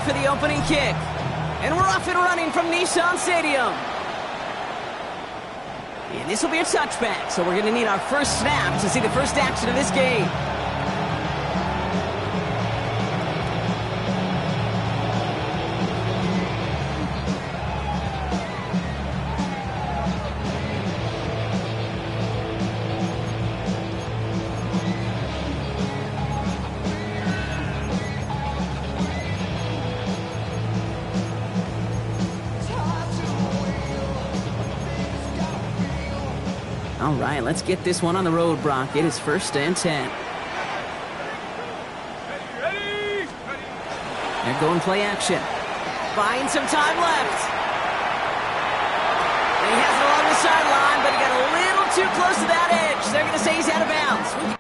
for the opening kick. And we're off and running from Nissan Stadium. And this will be a touchback, so we're going to need our first snap to see the first action of this game. All right, let's get this one on the road, Brock. It is 1st and 10. They're going play action. Buying some time left. And he has it along the sideline, but he got a little too close to that edge. They're going to say he's out of bounds.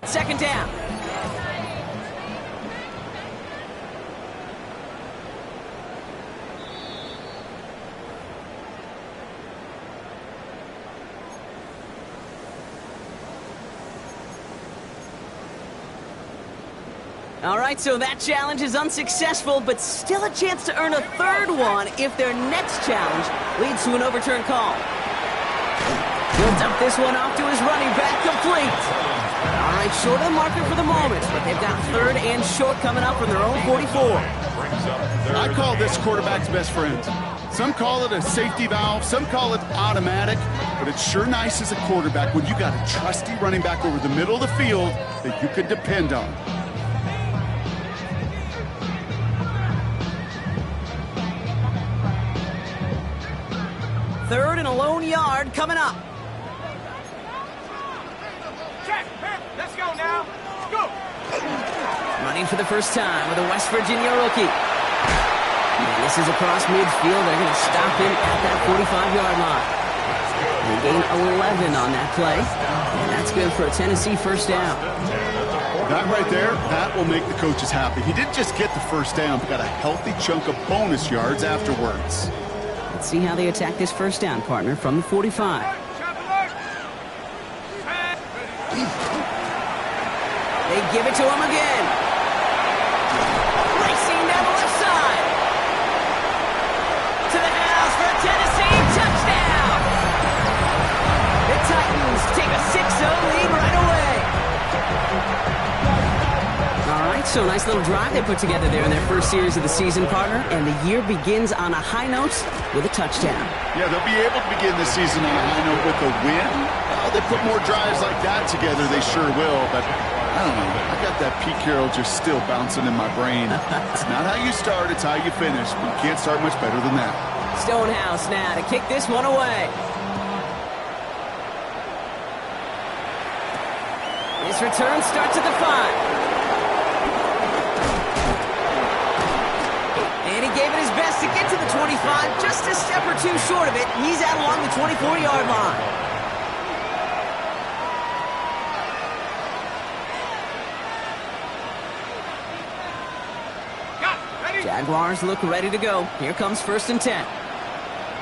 Second down. All right, so that challenge is unsuccessful, but still a chance to earn a third one if their next challenge leads to an overturned call. He'll dump this one off to his running back, complete. All right, short of the marker for the moment, but they've got 3rd and short coming up from their own 44. I call this quarterback's best friend. Some call it a safety valve, some call it automatic, but it's sure nice as a quarterback when you got a trusty running back over the middle of the field that you can depend on. Third and a lone yard coming up. Let's go now. Let's go. Running for the first time with a West Virginia rookie. And this is across midfield. They're going to stop him at that 45-yard line. They gain 11 on that play. And that's good for a Tennessee first down. That right there, that will make the coaches happy. He didn't just get the first down, but got a healthy chunk of bonus yards afterwards. Let's see how they attack this first down, partner, from the 45. They give it to him again. Racing down the left side. To the house for a Tennessee touchdown. The Titans take a 6-0 lead right away. All right, so nice little drive they put together there in their first series of the season, partner. And the year begins on a high note with a touchdown. Yeah, they'll be able to begin the season on a high note with a win. Well, they put more drives like that together, they sure will, but I don't know. I got that Pete Carroll just still bouncing in my brain. It's not how you start, it's how you finish. But you can't start much better than that. Stonehouse now to kick this one away. This return starts at the 5. And he gave it his best to get to the 25, just a step or two short of it. He's out along the 24-yard line. Jaguars look ready to go. Here comes 1st and 10.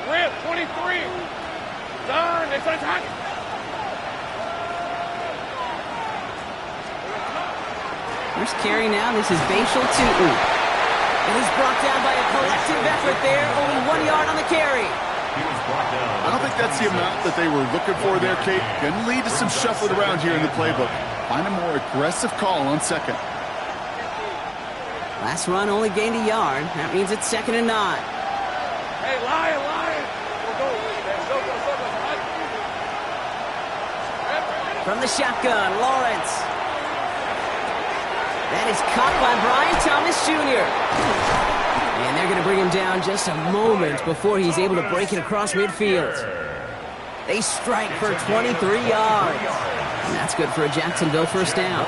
Rip, 23. Done. It's attack. First carry now. This is Bashal Tootin. And he's brought down by a collective effort there. Only 1 yard on the carry. I don't think that's the amount that they were looking for there, Kate. Going to lead to some shuffling around here in the playbook. Find a more aggressive call on 2nd. Last run only gained a yard. That means it's 2nd and 9. Hey, Lion. We'll go. From the shotgun, Lawrence. That is caught by Brian Thomas Jr. And they're going to bring him down just a moment before he's able to break it across midfield. They strike for 23 yards. And that's good for a Jacksonville first down.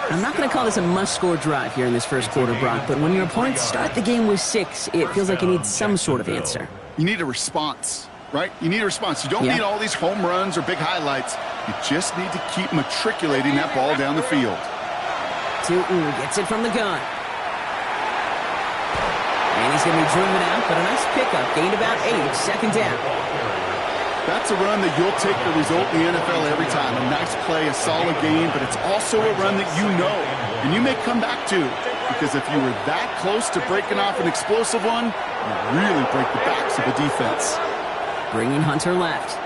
I'm not going to call this a must-score drive here in this first quarter, Brock, but when your opponents start the game with 6, it feels like you need some sort of answer. You need a response, right? You need a response. You don't need all these home runs or big highlights. You just need to keep matriculating that ball down the field. Tootin gets it from the gun. And he's going to be driven out, but a nice pickup. Gained about 8, second down. That's a run that you'll take the result in the NFL every time. A nice play, a solid game, but it's also a run that you know and you may come back to, because if you were that close to breaking off an explosive one, you really break the backs of a defense. Bringing Hunter left.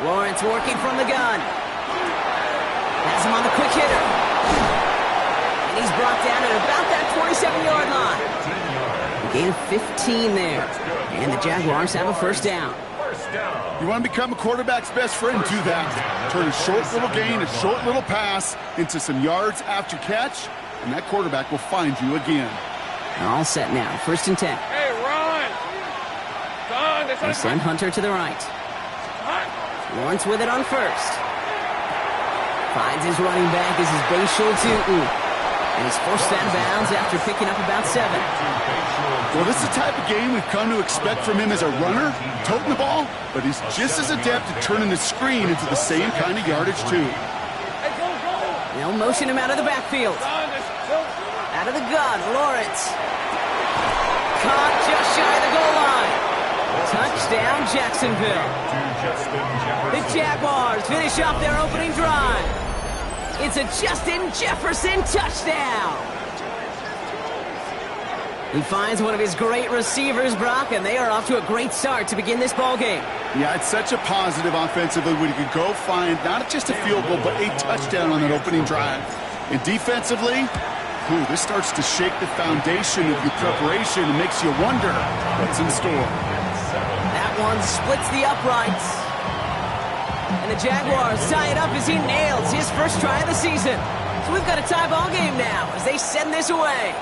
Lawrence working from the gun. Has him on the quick hitter. And he's brought down at about that 27-yard line. A gain of 15 there. And the Jaguars have a first down. You want to become a quarterback's best friend, do that. Turn a short little gain, a short little pass into some yards after catch, and that quarterback will find you again. All set now. First and 10. Hey, Ron! They send Hunter to the right. Lawrence with it on first. Finds his running back as his Bayshul Tootin. And he's forced out of bounds after picking up about 7. Well, this is the type of game we've come to expect from him as a runner, toting the ball, but he's just as adept at turning the screen into the same kind of yardage, too. They'll motion him out of the backfield. Out of the gun, Lawrence. Caught just shy of the goal line. Touchdown, Jacksonville. The Jaguars finish off their opening drive. It's a Justin Jefferson touchdown. He finds one of his great receivers, Brock, and they are off to a great start to begin this ball game. Yeah, it's such a positive offensively when you can go find not just a field goal, but a touchdown on that opening drive. And defensively, this starts to shake the foundation of your preparation and makes you wonder what's in store. That one splits the uprights. And the Jaguars tie it up as he nails his first try of the season. So we've got a tie ball game now as they send this away.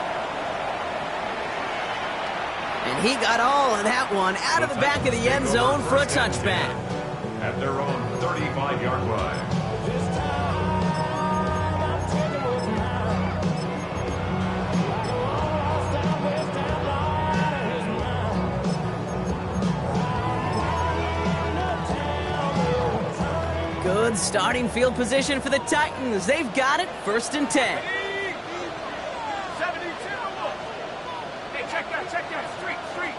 And he got all of that one out of the back of the end zone for a touchback. At their own 35-yard line. Good starting field position for the Titans. They've got it, first and 10. 72. Hey, check that. Street.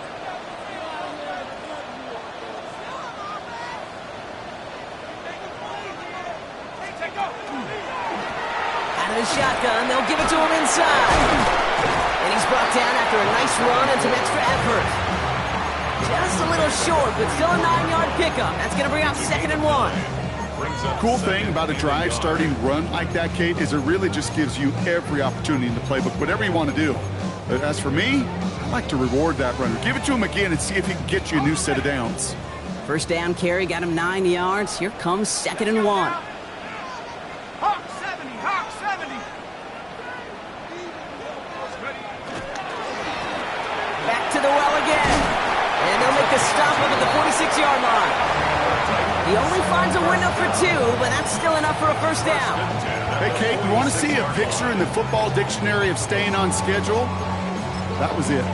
Hey, take off. Out of the shotgun, they'll give it to him inside. And he's brought down after a nice run and some extra effort. Just a little short, but still a 9-yard pickup. That's going to bring up second and 1. Cool thing about a drive starting run like that, Kate, is it really just gives you every opportunity in the playbook, whatever you want to do. But as for me, I like to reward that runner. Give it to him again and see if he can get you a new set of downs. First down carry got him 9 yards. Here comes second and 1. Hawk 70. Back to the well again. And they'll make the stop up at the 46-yard line. He only finds a window for 2, but that's still enough for a first down. Hey, Kate, you want to see a picture in the football dictionary of staying on schedule? That was it.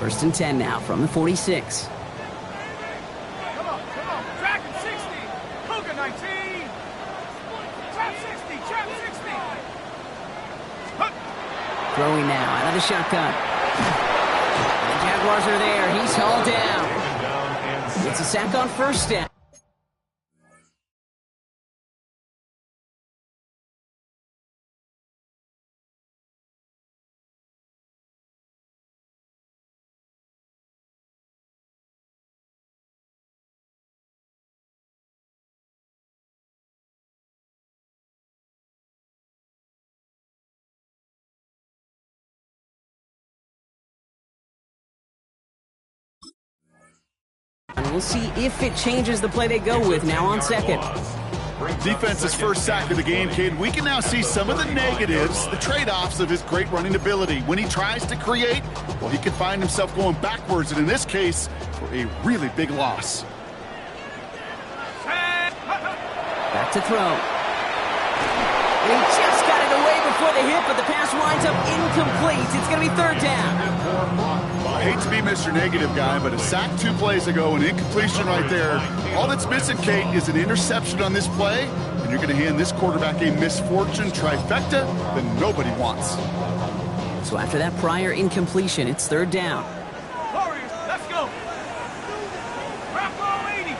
First and 10 now from the 46. Come on. Track him 60. Cougar 19. Trap 60. Throwing now out of the shotgun. The Jaguars are there. He's hauled down. It's a sack on first down. And we'll see if it changes the play they go with now on second. Defense's first sack of the game, Cade. We can now see some of the negatives, the trade-offs of his great running ability. When he tries to create, well, he can find himself going backwards, and in this case, for a really big loss. Back to throw. And he just got it away before the hit, but the pass winds up incomplete. It's going to be third down. I hate to be Mr. Negative guy, but a sack 2 plays ago, an incompletion right there. All that's missing, Kate, is an interception on this play, and you're going to hand this quarterback a misfortune trifecta that nobody wants. So after that prior incompletion, it's third down. Warriors, let's go. Wrap roll 80.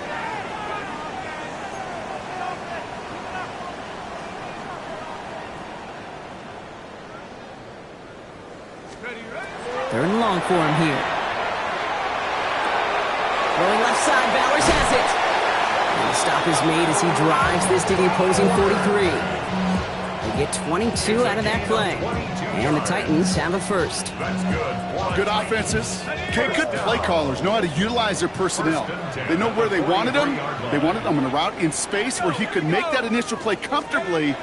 Ready, ready. Third and long for him here. Rolling left side, Bowers has it. And the stop is made as he drives this to the opposing 43. They get 22 out of that play. And the Titans have a first. Good offenses. Okay, good play callers know how to utilize their personnel. They know where they wanted them. They wanted them on a route in space where he could make that initial play comfortably,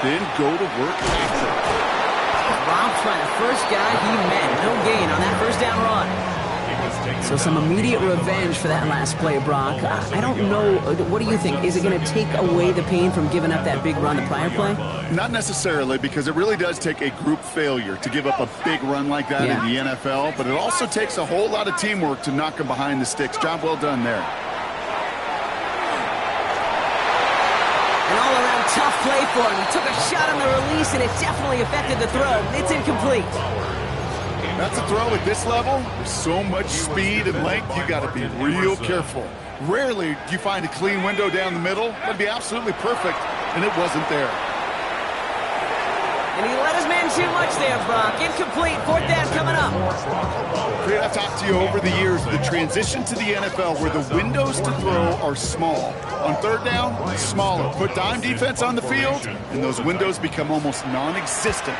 then go to work after. Robbed by the first guy he met. No gain on that first down run. So some immediate revenge for that last play, Brock. I don't know. What do you think? Is it going to take away the pain from giving up that big run the prior play? Not necessarily, because it really does take a group failure to give up a big run like that in the NFL, but it also takes a whole lot of teamwork to knock him behind the sticks. Job well done there. An all-around tough play for him. He took a shot on the release, and it definitely affected the throw. It's incomplete. That's a throw at this level. There's so much speed and length, you got to be real careful. Rarely do you find a clean window down the middle. That'd be absolutely perfect, and it wasn't there. And he let his man too much there, Brock. Incomplete. Fourth down coming up. Fred, I've talked to you over the years, the transition to the NFL where the windows to throw are small. On third down, smaller. Put dime defense on the field, and those windows become almost non-existent.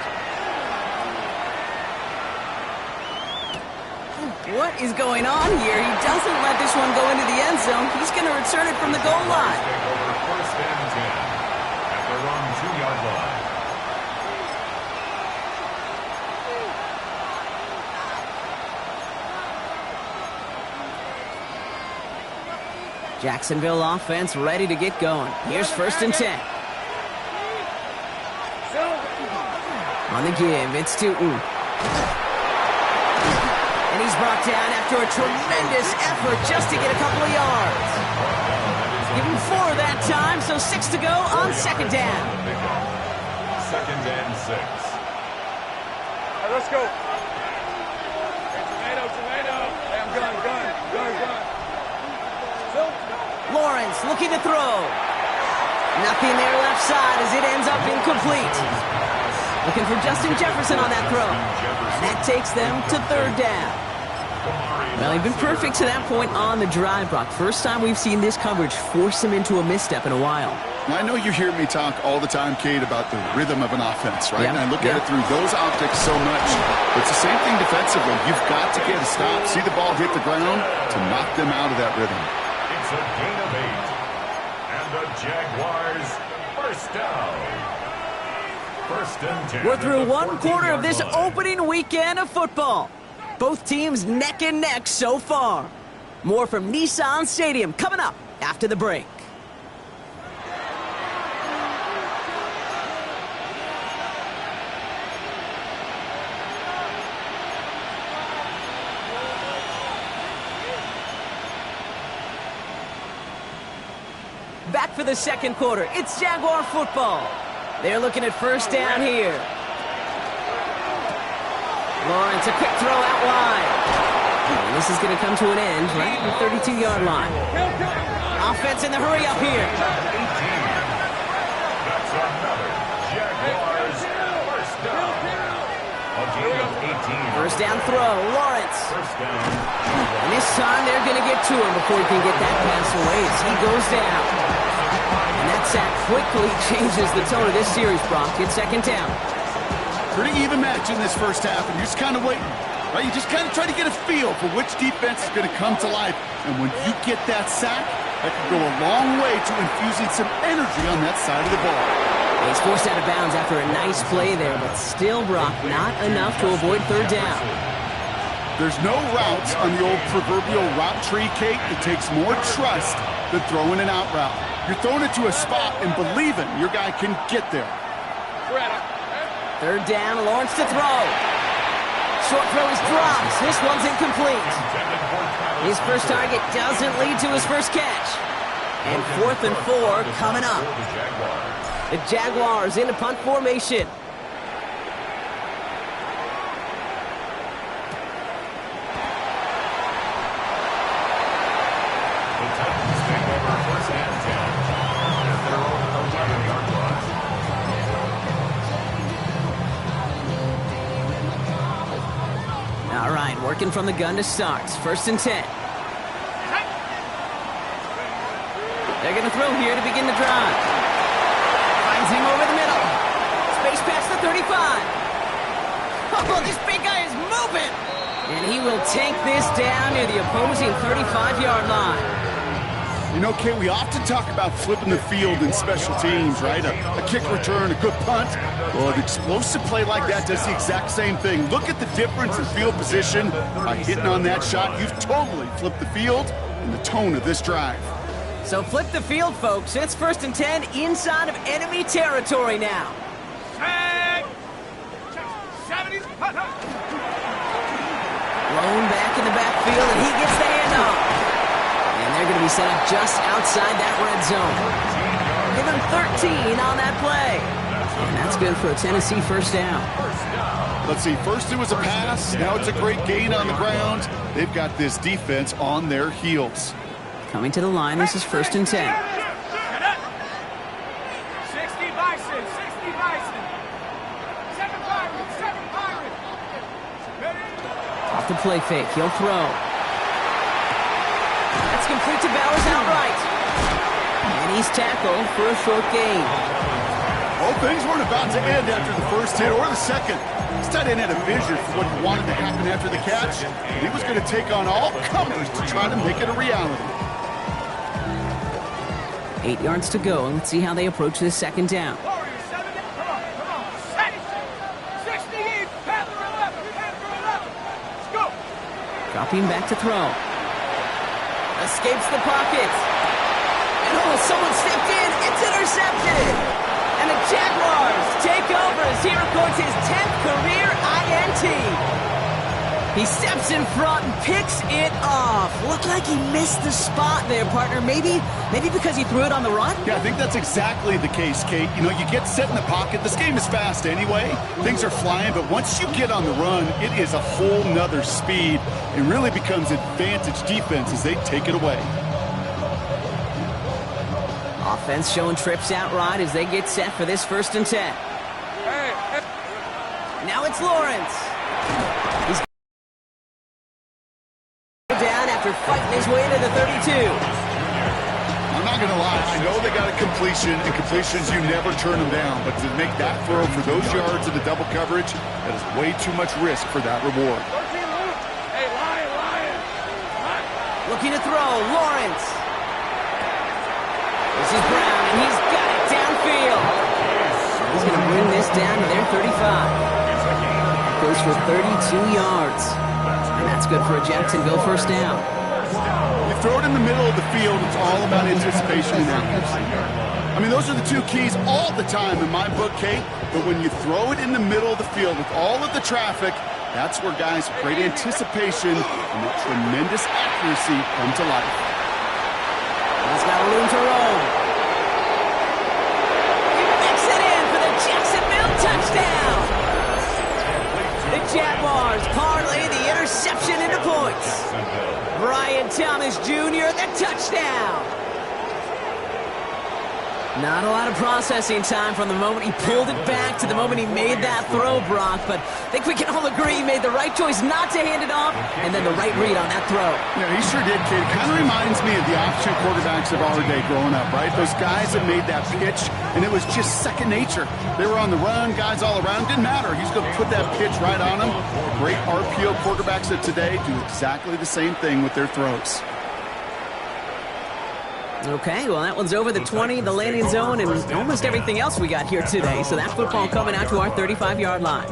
What is going on here? He doesn't let this one go into the end zone. He's going to return it from the goal line. First and 10 at their own 2-yard line. Jacksonville offense ready to get going. Here's first and 10. On the give, it's Tootin. And he's brought down after a tremendous effort just to get a couple of yards. Give him 4 that time, so 6 to go on second down. Second and 6. Right, let's go. Hey, tomato. Hey, I'm gun. Lawrence looking to throw. Nothing there left side as it ends up incomplete. Looking for Justin Jefferson on that throw. And that takes them to third down. Well, he'd been perfect to that point on the drive, Brock. First time we've seen this coverage force him into a misstep in a while. Now, I know you hear me talk all the time, Kate, about the rhythm of an offense, right? Yeah. And I look at it through those optics so much. It's the same thing defensively. You've got to get a stop, see the ball hit the ground to knock them out of that rhythm. It's a gain of 8. And the Jaguars first down. First and 10. We're through one quarter of this opening weekend of football. Both teams neck and neck so far. More from Nissan Stadium coming up after the break. Back for the second quarter. It's Jaguar football. They're looking at first down here. Lawrence, a quick throw out wide. And this is going to come to an end right at the 32-yard line. Offense in the hurry up here. That's another Jaguars first down. A gain of 18. First down throw, Lawrence. First down. And this time they're going to get to him before he can get that pass away as he goes down. And that sack quickly changes the tone of this series, Brock. It's second down. Pretty even match in this first half, and you're just kind of waiting, right? You just kind of try to get a feel for which defense is going to come to life. And when you get that sack, That could go a long way to infusing some energy on that side of the ball. He's forced out of bounds after a nice play there, but still, Brock, not enough to avoid third down. There's no routes on the old proverbial route tree, Kate. It takes more trust than throwing an out route. You're throwing it to a spot and believing your guy can get there. Third down, Lawrence to throw. Short throw is dropped. This one's incomplete. His first target doesn't lead to his first catch. And 4th and 4 coming up. The Jaguars in a punt formation. All right, working from the gun to start. 1st and 10. They're going to throw here to begin the drive. Finds him over the middle. Space past the 35. Oh, this big guy is moving. And he will take this down near the opposing 35-yard line. You know, Kate, we often talk about flipping the field in special teams, right? A kick return, a good punt. Well, an explosive play like that does the exact same thing. Look at the difference in field position. By hitting on that shot, you've totally flipped the field and the tone of this drive. So flip the field, folks. It's 1st and 10 inside of enemy territory now. Blown back in the backfield, and he gets the handoff. And they're going to be set up just outside that red zone. Give him 13 on that play. And that's good for a Tennessee first down. Let's see, first it was a pass, now it's a great gain on the ground. They've got this defense on their heels. Coming to the line, this is 1st and 10. 60 Bison, 60 Bison. 7 Pirates, 7 Pirates. Off the play fake, he'll throw. That's complete to Bowers outright. And he's tackled for a short gain. Well, things weren't about to end after the first hit or the second. This tight end had a vision for what he wanted to happen after the catch. He was going to take on all comers to try to make it a reality. 8 yards to go, and let's see how they approach this 2nd down. Come on. 60, Panther 11, Panther 11. Let's go. Dropping back to throw. Escapes the pocket. And oh, someone stepped in. It's intercepted. And the Jaguars take over as he records his 10th career INT. He steps in front and picks it off. Looked like he missed the spot there, partner. Maybe because he threw it on the run? Yeah, I think that's exactly the case, Kate. You know, you get set in the pocket. This game is fast anyway. Things are flying, but once you get on the run, it is a whole nother speed. It really becomes advantage defense as they take it away. Offense showing trips outright as they get set for this 1st and 10. Now it's Lawrence. He's down after fighting his way to the 32. I'm not going to lie. I know they got a completion, and completions, you never turn them down. But to make that throw for those yards in the double coverage, that is way too much risk for that reward. Hey, Lion. Looking to throw, Lawrence. This is Brown, and he's got it downfield. He's going to bring this down to their 35. Goes for 32 yards. And that's good for a Jacksonville first down. You throw it in the middle of the field, it's all about anticipation and accuracy. I mean, those are the two keys all the time in my book, Kate. But when you throw it in the middle of the field with all of the traffic, that's where guys with great anticipation and with tremendous accuracy come to life. He's got room to roll. He mix it in for the Jacksonville touchdown. The Jaguars parlay the interception into points. Brian Thomas Jr., the touchdown. Not a lot of processing time from the moment he pulled it back to the moment he made that throw, Brock. But I think we can all agree he made the right choice not to hand it off, and then the right read on that throw. Yeah, he sure did, kid. Kind of reminds me of the option quarterbacks of our day growing up, right? Those guys that made that pitch, and it was just second nature. They were on the run, guys all around. Didn't matter. He's going to put that pitch right on them. Great RPO quarterbacks of today do exactly the same thing with their throws. Okay, well, that one's over the 20, the landing zone, and almost everything else we got here today. So that football coming out to our 35-yard line.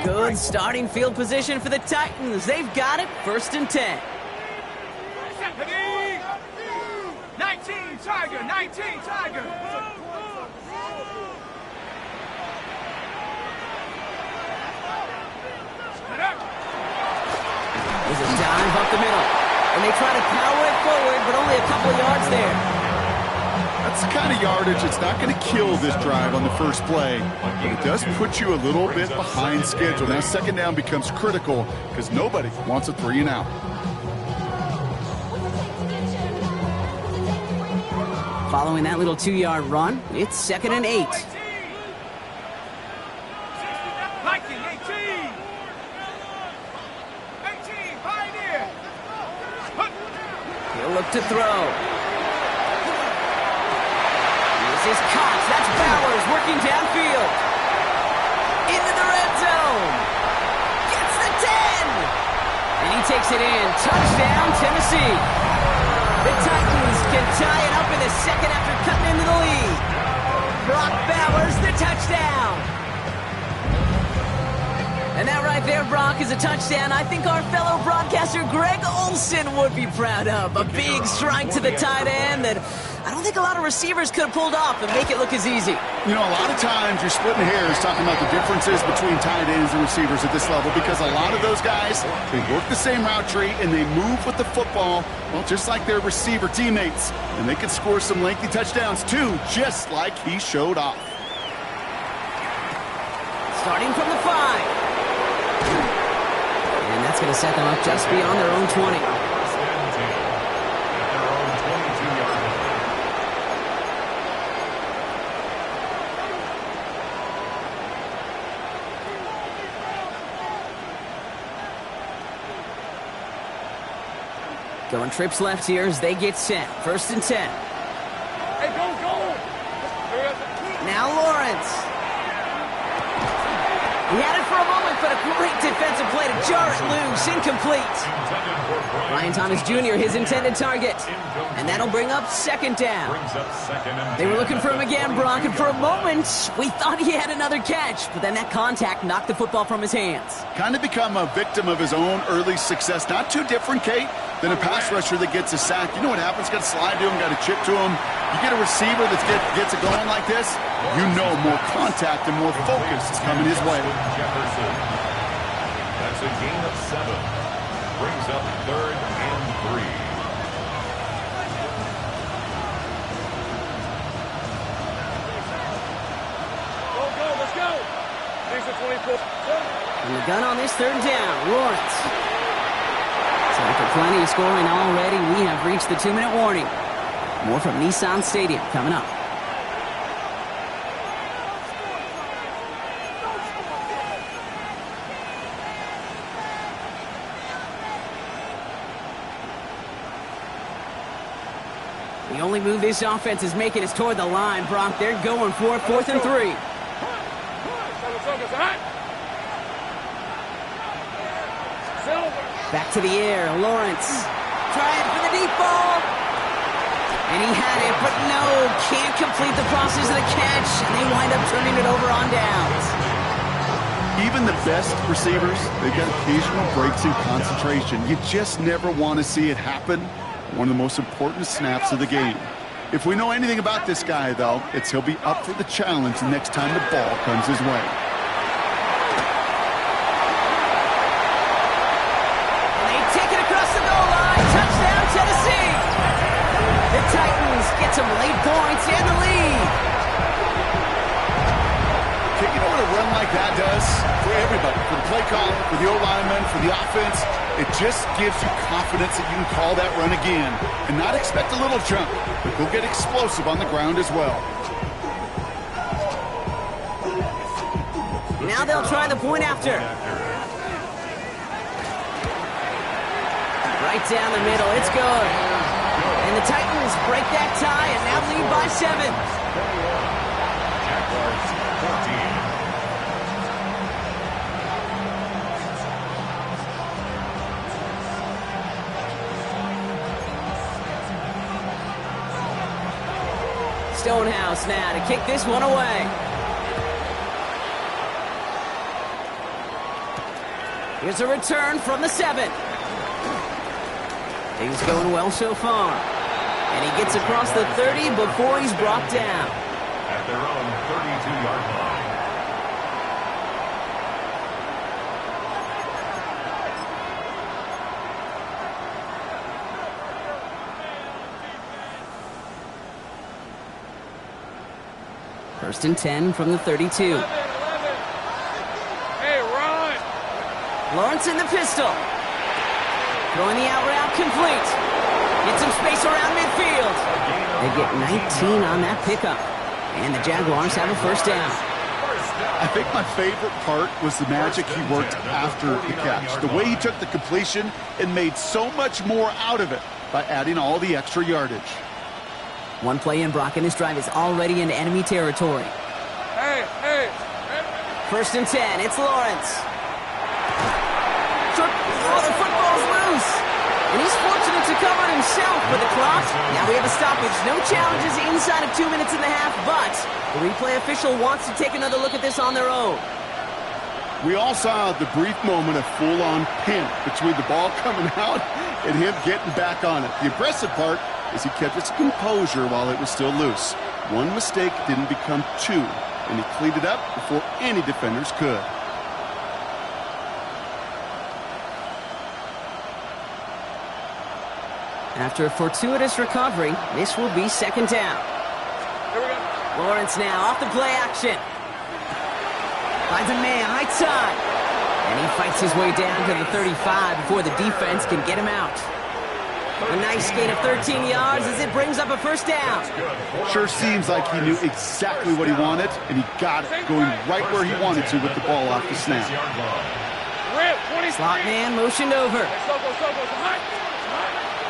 Good starting field position for the Titans. They've got it, 1st and 10. 19 Tiger, 19 Tiger. There's a dive up the middle. And they try to power it forward, but only a couple of yards there. That's the kind of yardage that's not going to kill this drive on the first play, but it does put you a little bit behind schedule. Now 2nd down becomes critical because nobody wants a 3 and out. Following that little 2-yard run, it's 2nd and 8. 18, 18. 18, Pioneer. He'll look to throw. This is Cox. That's Bowers working downfield. Into the red zone. Gets the 10. And he takes it in. Touchdown, Tennessee. The Titans can tie it up in the 2nd after cutting into the lead. Brock Bowers, the touchdown. And that right there, Brock, is a touchdown I think our fellow broadcaster Greg Olson would be proud of. A big strike to the tight end that I don't think a lot of receivers could have pulled off and make it look as easy. You know, a lot of times you're splitting hairs talking about the differences between tight ends and receivers at this level because a lot of those guys, they work the same route tree and they move with the football, well, just like their receiver teammates. And they can score some lengthy touchdowns too, just like he showed off. Starting from the 5. And that's going to set them up just beyond their own 20. Going trips left here as they get set. 1st and 10. Hey, go. Now Lawrence. He had it for a moment, but a great defensive play to jar it loose. Incomplete. Ryan Thomas Jr., his intended target. And that'll bring up 2nd down. They were looking for him again, Brock, and for a moment, we thought he had another catch. But then that contact knocked the football from his hands. Kind of become a victim of his own early success. Not too different, Kate, than a pass rusher that gets a sack. You know what happens? Got to slide to him, got to chip to him. You get a receiver that gets it going like this, you know more contact and more focus is coming his way. Jefferson. That's a gain of 7. Brings up 3rd and 3. Go, let's go. These are 24. And the gun on this 3rd down, Lawrence. So after plenty of scoring already, we have reached the 2-minute warning. More from Nissan Stadium coming up. The only move this offense is making is toward the line, Brock. They're going for it, 4th and 3. Back to the air, Lawrence. Trying for the deep ball. And he had it, but no, can't complete the process of the catch. And they wind up turning it over on downs. Even the best receivers, they've got occasional breaks in concentration. You just never want to see it happen. One of the most important snaps of the game. If we know anything about this guy, though, it's he'll be up for the challenge the next time the ball comes his way. And they take it across the goal line. Touchdown, Tennessee. The Titans get some late points and the lead. You know what a run like that does for everybody, for the play call, for the O-lineman, for the offense? It just gives you confidence that you can call that run again and not expect a little jump, but go get explosive on the ground as well. Now they'll try the point after. Right down the middle, it's good. And the Titans break that tie and now lead by 7. Stonehouse now to kick this one away. Here's a return from the 7. Things going well so far. And he gets across the 30 before he's brought down. At their own 32-yard line. First and 10 from the 32. Hey, run! Lawrence in the pistol. Throwing the out route complete. Get some space around midfield. They get 19 on that pickup. And the Jaguars have a first down. I think my favorite part was the magic he worked after the catch. The way he took the completion and made so much more out of it by adding all the extra yardage. One play in, Brock, and this drive is already into enemy territory. Hey! First and 10, it's Lawrence. Oh, the football's loose. And he's fortunate to cover it himself, but the clock, now we have a stoppage. No challenges inside of 2 minutes and a half, but the replay official wants to take another look at this on their own. We all saw the brief moment of full-on pin between the ball coming out and him getting back on it. The impressive part is he kept his composure while it was still loose. One mistake didn't become two, and he cleaned it up before any defenders could. After a fortuitous recovery, this will be second down. Here we go. Lawrence now off the play action. Finds a man, high side. And he fights his way down to the 35 before the defense can get him out. A nice gain of 13 yards as it brings up a first down. Sure seems like he knew exactly what he wanted, and he got it, going right where he wanted to with the ball off the snap. Rip, 23. Slot man motioned over. Go.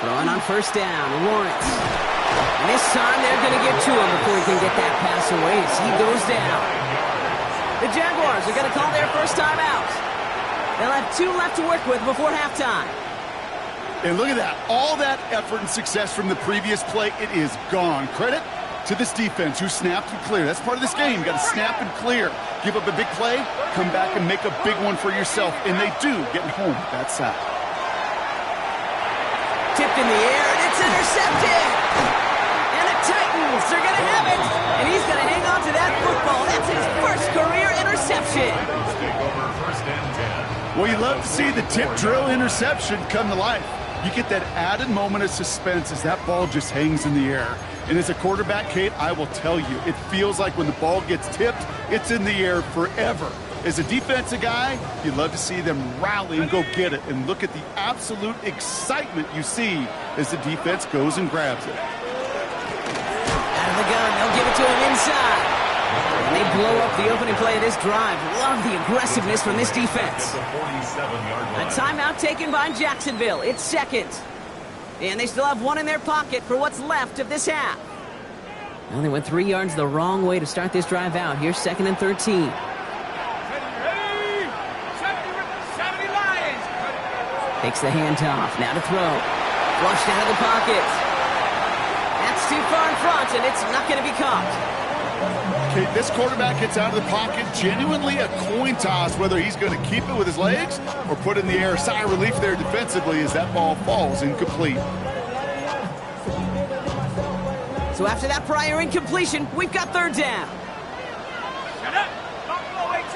Throwing on first down, Lawrence. And this time they're going to get to him before he can get that pass away as he goes down. The Jaguars are going to call their first time out. They'll have 2 left to work with before halftime. And look at that. All that effort and success from the previous play, it is gone. Credit to this defense who snapped and cleared. That's part of this game. You got to snap and clear. Give up a big play, come back and make a big one for yourself. And they do, getting home with that sack. Tipped in the air, and it's intercepted! And the Titans are going to have it! And he's going to hang on to that football. That's his first career interception. Take over first and 10. Well, you love to see the tip drill interception come to life. You get that added moment of suspense as that ball just hangs in the air. And as a quarterback, Kate, I will tell you, it feels like when the ball gets tipped, it's in the air forever. As a defensive guy, you love to see them rally and go get it. And look at the absolute excitement you see as the defense goes and grabs it. Out of the gun, they'll give it to him inside. And they blow up the opening play of this drive. Love the aggressiveness from this defense. A timeout taken by Jacksonville. It's second. And they still have one in their pocket for what's left of this half. Well, they went 3 yards the wrong way to start this drive out. Here's second and 13. Takes the handoff, now to throw. Flushed out of the pocket. That's too far in front, and it's not going to be caught. Okay, this quarterback gets out of the pocket, genuinely a coin toss, whether he's going to keep it with his legs or put it in the air. Sigh of relief there defensively as that ball falls incomplete. So after that prior incompletion, we've got third down. Shut up! Buffalo 18!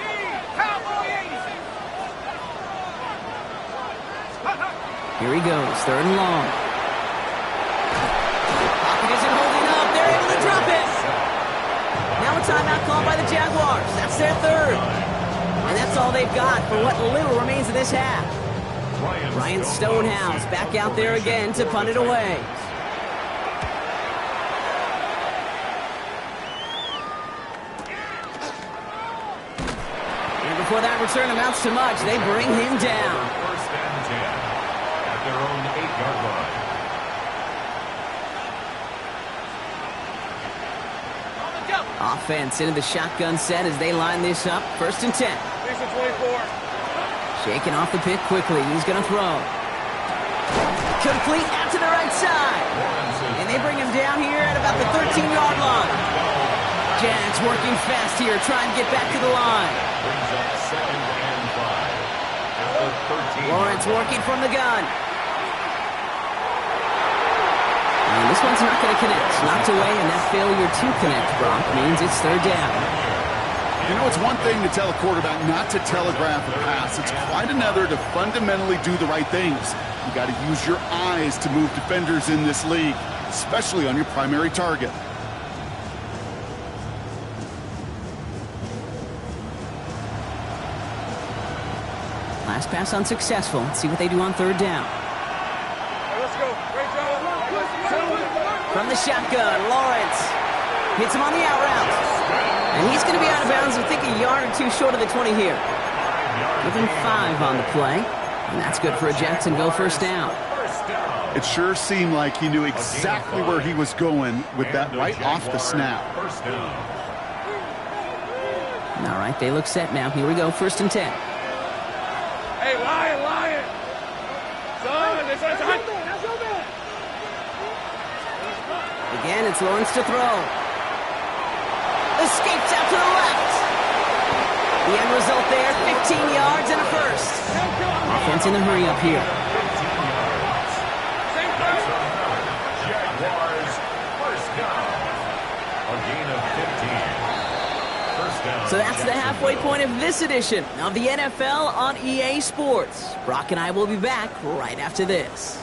Cowboy 80! Here he goes, third and long. Pocket isn't holding up. They're able to drop it. Now a timeout called by the Jaguars. That's their third. And that's all they've got for what little remains of this half. Ryan Stonehouse back out there again to punt it away. And before that return amounts to much, they bring him down. First and 10 at their own 8-yard line. Offense into the shotgun set as they line this up. First and 10. 24. Shaking off the pick quickly. He's going to throw. Complete out to the right side. And they bring him down here at about the 13-yard line. Jags working fast here, trying to get back to the line. Brings up 2nd and 5. At the 13. Lawrence working from the gun. And this one's not going to connect. Knocked away, and that failure to connect, Brock, means it's 3rd down. You know, it's one thing to tell a quarterback not to telegraph a pass. It's quite another to fundamentally do the right things. You got to use your eyes to move defenders in this league, especially on your primary target. Last pass unsuccessful. Let's see what they do on 3rd down. Let's go. Great job. From the shotgun, Lawrence hits him on the out route. And he's going to be out of bounds, I think, a yard or two short of the 20 here. Give him 5 on the play. And that's good for a Jacksonville 1st down. It sure seemed like he knew exactly where he was going with that right off the snap. First down. All right, they look set now. Here we go, 1st and 10. Hey, Lion. Son, this is hot. Again, it's Lawrence to throw. Escapes out to the left. The end result there, 15 yards and a 1st. Offense in a hurry up here. Jaguars, 1st down. A gain of 15. 1st down. So that's the halfway point of this edition of the NFL on EA Sports. Brock and I will be back right after this.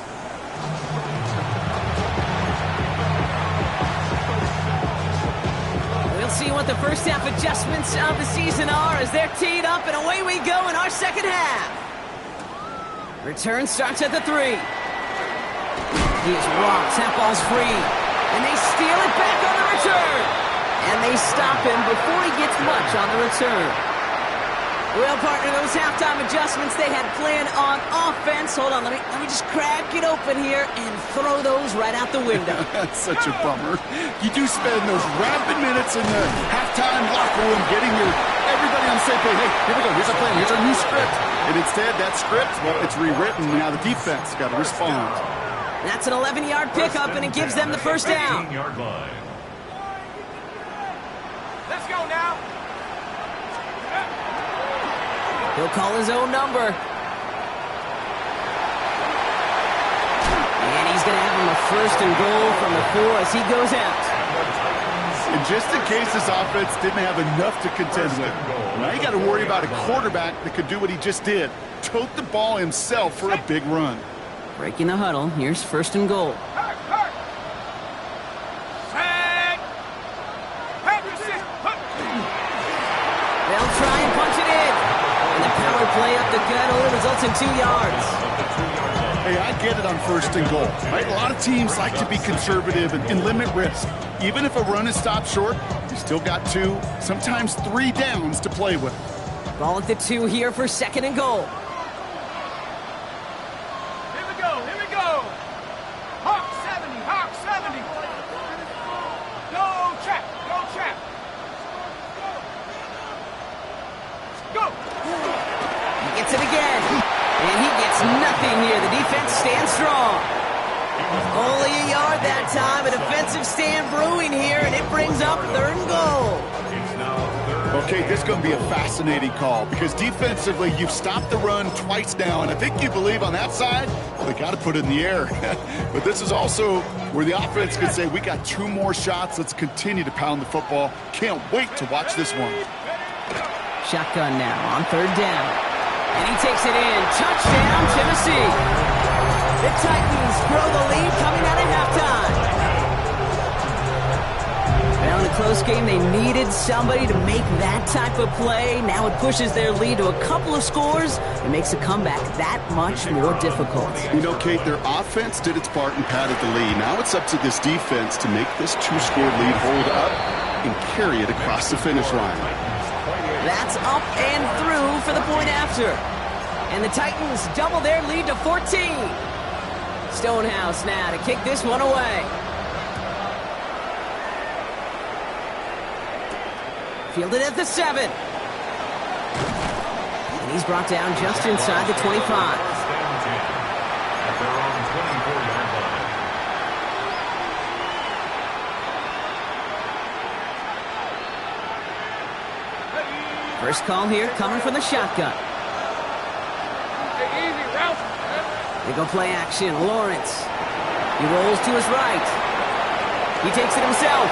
We'll see what the first half adjustments of the season are as they're teed up, and away we go in our 2nd half. Return starts at the 3. Here's Ross, that ball's free, and they steal it back on the return. And they stop him before he gets much on the return. Well, partner, those halftime adjustments they had planned on offense. Hold on, let me just crack it open here and throw those right out the window. That's such a bummer. You do spend those rapid minutes in the halftime locker room getting everybody on the same page. Hey, here we go. Here's our plan. Here's our new script. And instead, that script, well, it's rewritten. Now the defense got to respond. That's an 11-yard pickup, and it gives them the 1st down. 15-yard line. Let's go now. He'll call his own number. And he's going to have him a 1st and goal from the 4 as he goes out. And just in case this offense didn't have enough to contend with, now you got to worry about a quarterback that could do what he just did. Tote the ball himself for a big run. Breaking the huddle. Here's 1st and goal. They'll try and punch it in. And the power play up the gut only results in 2 yards. Hey, I get it on 1st and goal, right? A lot of teams like to be conservative and limit risk. Even if a run is stopped short, you still got 2, sometimes 3 downs to play with. Ball at the 2 here for 2nd and goal. Here we go. Hawk 70. Go trap. Go. He gets it again. And he gets nothing here. The defense stands strong. Only a yard that time. A defensive stand brewing here, and it brings up 3rd and goal. Okay, this is going to be a fascinating call because defensively, you've stopped the run twice now, and I think you believe on that side, well, they got to put it in the air. But this is also where the offense could say, we got 2 more shots. Let's continue to pound the football. Can't wait to watch this one. Shotgun now on 3rd down. And he takes it in. Touchdown, Tennessee. The Titans grow the lead coming out of halftime. Well, in a close game, they needed somebody to make that type of play. Now it pushes their lead to a couple of scores and makes a comeback that much more difficult. You know, Kate, their offense did its part and padded the lead. Now it's up to this defense to make this 2-score lead hold up and carry it across the finish line. That's up and through for the point after. And the Titans double their lead to 14. Stonehouse now to kick this one away. Fielded at the 7. And he's brought down just inside the 25. First call here coming from the shotgun. Hey, easy, Ralph. They go play action. Lawrence. He rolls to his right. He takes it himself.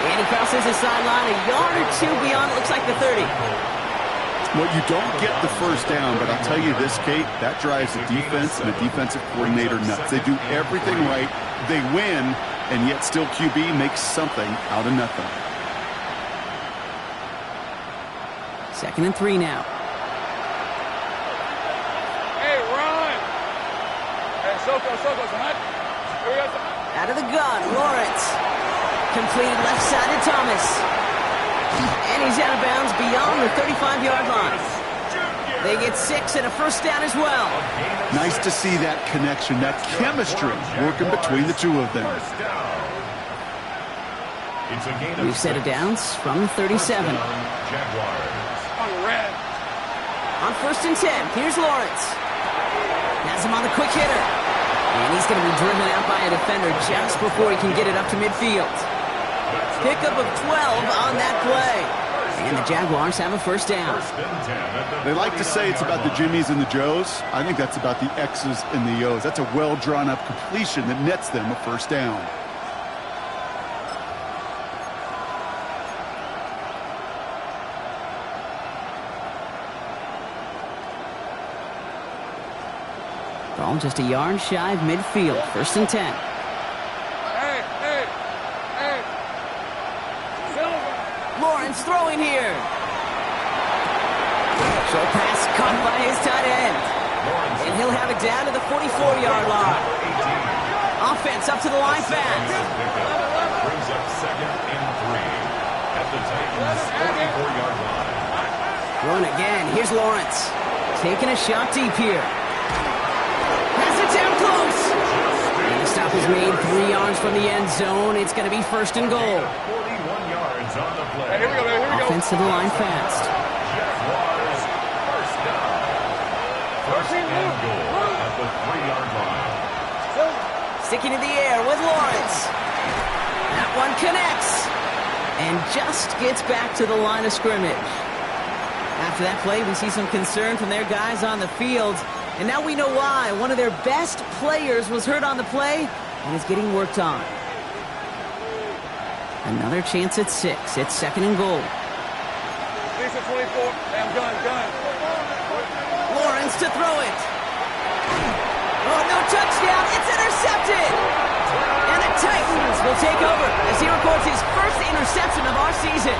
And he crosses the sideline a yard or two beyond, it looks like the 30. Well, you don't get the first down, but I'll tell you this, Kate, that drives the defense and the defensive coordinator nuts. They do everything right. They win, and yet still QB makes something out of nothing. 2nd and 3 now. Hey, run. Hey, Soko, tonight. Here we go. Out of the gun, Lawrence. Completed left side to Thomas. And he's out of bounds beyond the 35-yard line. They get 6 and a first down as well. Nice to see that connection, that chemistry working between the two of them. We've set a downs from the 37. On red. On 1st and 10, here's Lawrence. Has him on the quick hitter. And he's going to be driven out by a defender just before he can get it up to midfield. Pickup of 12 on that play. And the Jaguars have a first down. They like to say it's about the Jimmies and the Joes. I think that's about the X's and the O's. That's a well-drawn-up completion that nets them a first down. Ball just a yard shy of midfield. 1st and 10. Hey. Silver. Lawrence throwing here. Short pass caught by his tight end. And he'll have it down to the 44-yard line. Offense up to the line fast. Brings up 2nd and 3 at the Titans' 44-yard line. Throwing again. Here's Lawrence. Taking a shot deep here. Pass it down close. And the stop is made 3 yards from the end zone. It's going to be 1st and goal. 41 yards on the play. Hey, here we go, baby. Here we go. Offense to the line fast. Jaguars first down. 1st and goal at the 3-yard line. Sticking in the air with Lawrence. That one connects. And just gets back to the line of scrimmage. After that play, we see some concern from their guys on the field. And now we know why. One of their best players was hurt on the play and is getting worked on. Another chance at 6. It's 2nd and goal. Lisa 24. Damn gun. Lawrence to throw it. Oh, no touchdown. It's intercepted. And the Titans will take over as he records his first interception of our season.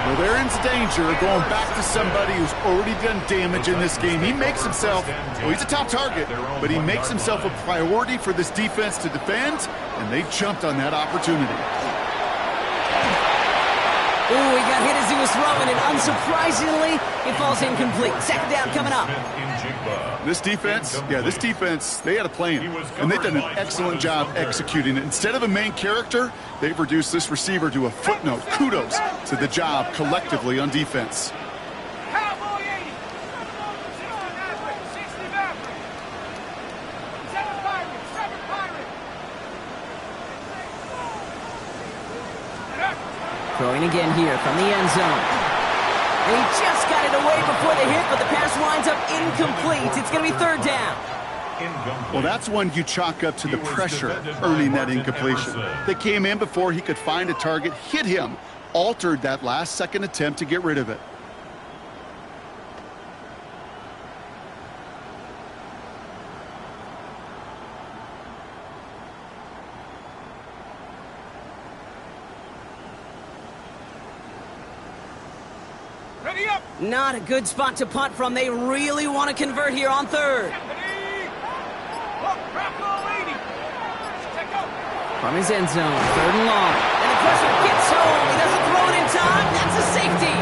Well, they're in danger going back to somebody who's already done damage in this game. He makes himself, well, he's a top target, but he makes himself a priority for this defense to defend, and they jumped on that opportunity. Oh, he got hit as he was throwing, and unsurprisingly, it falls incomplete. 2nd down coming up. This defense, they had a plan, and they've done an excellent job executing it. Instead of a main character, they've reduced this receiver to a footnote. Kudos to the job collectively on defense. Cowboy 80. 60 Maverick. 7 Pirate. Throwing again here from the end zone. And he just got it away before the hit, but the pass winds up incomplete. It's going to be 3rd down. Well, that's one you chalk up to the pressure earning that incompletion. They came in before he could find a target, hit him, altered that last-second attempt to get rid of it. Ready up. Not a good spot to punt from. They really want to convert here on 3rd. From his end zone, 3rd and long. And the pressure gets home. He doesn't throw it in time. That's a safety.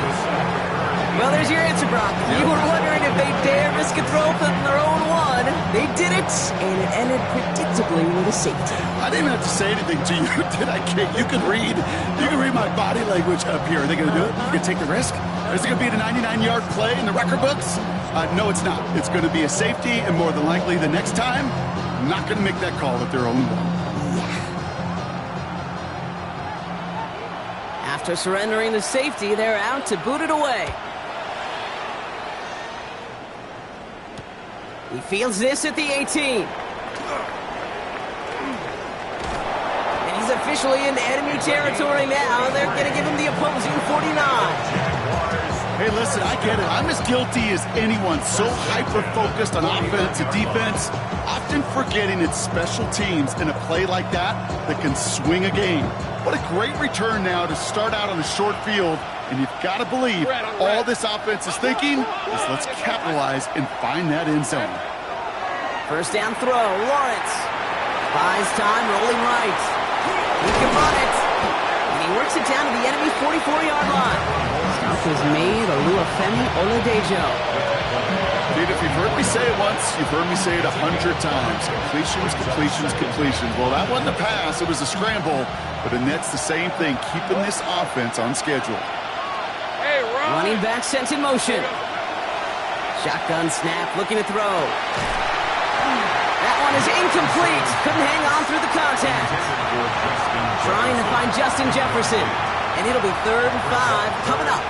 Well, there's your answer, Brock. You were wondering if they dare risk a throw from their own one. They did it, and it ended predictably with a safety. I didn't have to say anything to you, did I, Kate? You can read my body language up here. Are they going to do it? You going to take the risk? Is it going to be a 99-yard play in the record books? No, it's not. It's going to be a safety, and more than likely the next time, not going to make that call at their own one. After After surrendering the safety, they're out to boot it away. He fields this at the 18. And he's officially in enemy territory now. They're going to give him the opposing 49. Hey, listen, I get it. I'm as guilty as anyone. So hyper-focused on offense and defense, often forgetting it's special teams in a play like that can swing a game. What a great return now to start out on a short field. And you've got to believe all this offense is thinking is let's capitalize and find that end zone. First down throw, Lawrence. Buys time, rolling right. He can run it. And he works it down to the enemy 44-yard line. Stop was made, Oluwafemi Oladejo. Dude, if you've heard me say it once, you've heard me say it 100 times. Completions, completions, completions. Well, that wasn't a pass, it was a scramble. But the Nets, the same thing, keeping this offense on schedule. Running back sent in motion. Shotgun snap, looking to throw. That one is incomplete. Couldn't hang on through the contact. Trying to find Justin Jefferson. And it'll be 3rd and 5 coming up.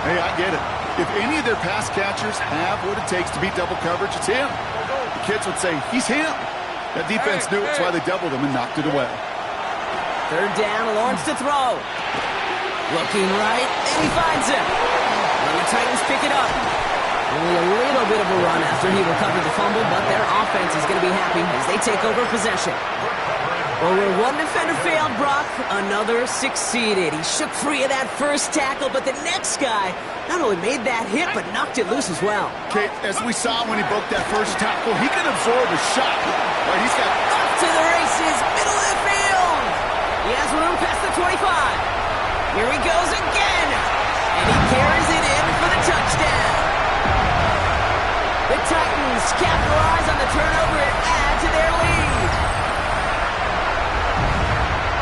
Hey, I get it. If any of their pass catchers have what it takes to beat double coverage, it's him. The kids would say, he's him. That defense knew it's why they doubled him and knocked it away. 3rd down, Lawrence to throw. Looking right, and he finds him. And the Titans pick it up. Only a little bit of a run after he recovered the fumble, but their offense is going to be happy as they take over possession. Well, where one defender failed, Brock, another succeeded. He shook free of that first tackle, but the next guy not only made that hit, but knocked it loose as well. Okay, as we saw when he broke that first tackle, he can absorb a shot. Right, he's got up to the races, middle of the field. He has room past the 25. Here he goes again, and he carries it in for the touchdown. The Titans capitalize on the turnover and add to their lead.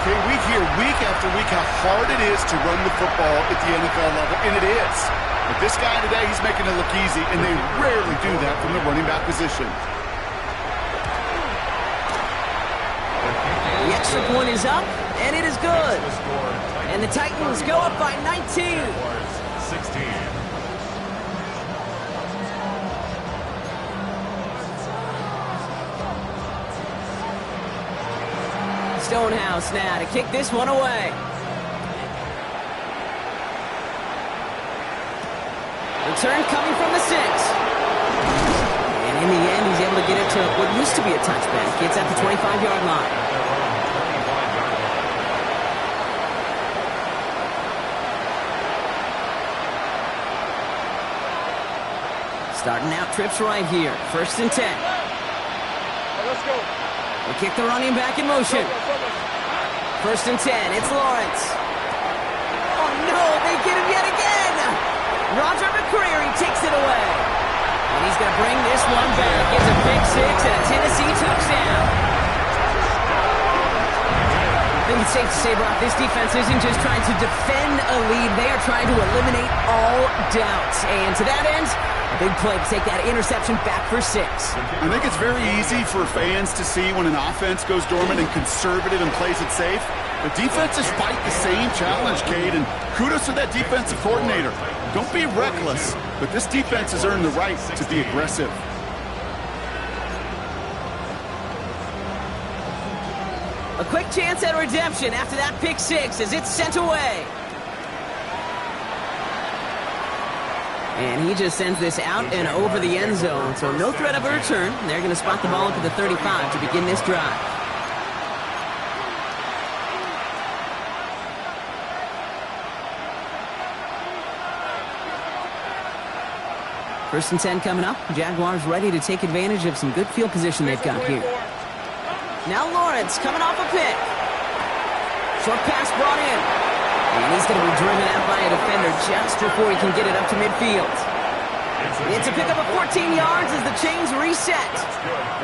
Okay, we hear week after week how hard it is to run the football at the NFL level, and it is. But this guy today, he's making it look easy, and they rarely do that from the running back position. The extra point is up, and it is good. And the Titans go up by 19. 16. Stonehouse now to kick this one away. Return coming from the 6. And in the end, he's able to get it to what used to be a touchback. Gets at the 25-yard line. Starting out trips right here. 1st and 10. Let's go. They kick the running back in motion. 1st and 10. It's Lawrence. Oh, no. They get him yet again. Roger McCreary takes it away. And he's going to bring this one back. Gets a pick 6 and a Tennessee touchdown. I think it's safe to say, Brock, this defense isn't just trying to defend a lead. They are trying to eliminate all doubt. And to that end, a big play to take that interception back for 6. I think it's very easy for fans to see when an offense goes dormant and conservative and plays it safe. The defenses fight the same challenge, Cade, and kudos to that defensive coordinator. Don't be reckless, but this defense has earned the right to be aggressive. A quick chance at redemption after that pick 6 as it's sent away. And he just sends this out and over the end zone, so no threat of a return. They're going to spot the ball up at the 35 to begin this drive. First and 10 coming up. Jaguars ready to take advantage of some good field position they've got here. Now Lawrence coming off a pick. Short pass brought in. And he's going to be driven out by a defender just before he can get it up to midfield. It's a pickup of 14 yards as the chains reset.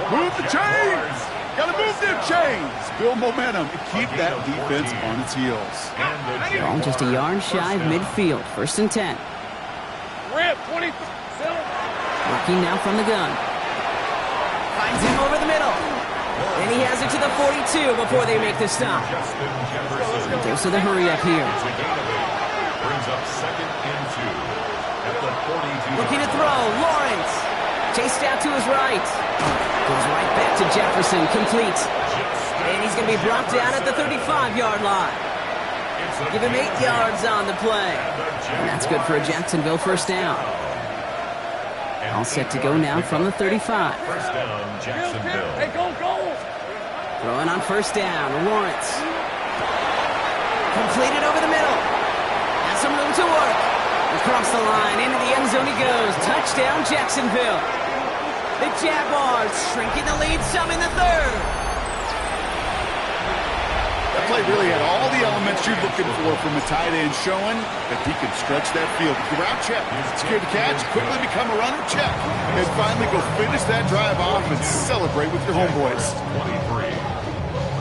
Move the chains! Gotta move them chains! Build momentum and keep that defense on its heels. Ball just a yard shy of midfield. 1st and 10. Rip, 20. Working now from the gun. Finds him over the middle. And he has it to the 42 before they make the stop. Goes to the hurry up here. Brings up second and 2 at the 42. Looking to throw. Lawrence. Chased out to his right. Goes right back to Jefferson. Complete. And he's going to be brought down at the 35-yard line. Give him 8 yards on the play. And that's good for a Jacksonville first down. All set to go now from the 35. First down, Jacksonville. Hey, go! Throwing on first down. Lawrence. Completed over the middle. Has some room to work. Across the line. Into the end zone he goes. Touchdown, Jacksonville. The Jaguars shrinking the lead some in the third. That play really had all the elements you're looking for from a tight end, showing that he can stretch that field. Route check, secure the catch, quickly become a runner, check. And finally go finish that drive off and celebrate with your homeboys. 23.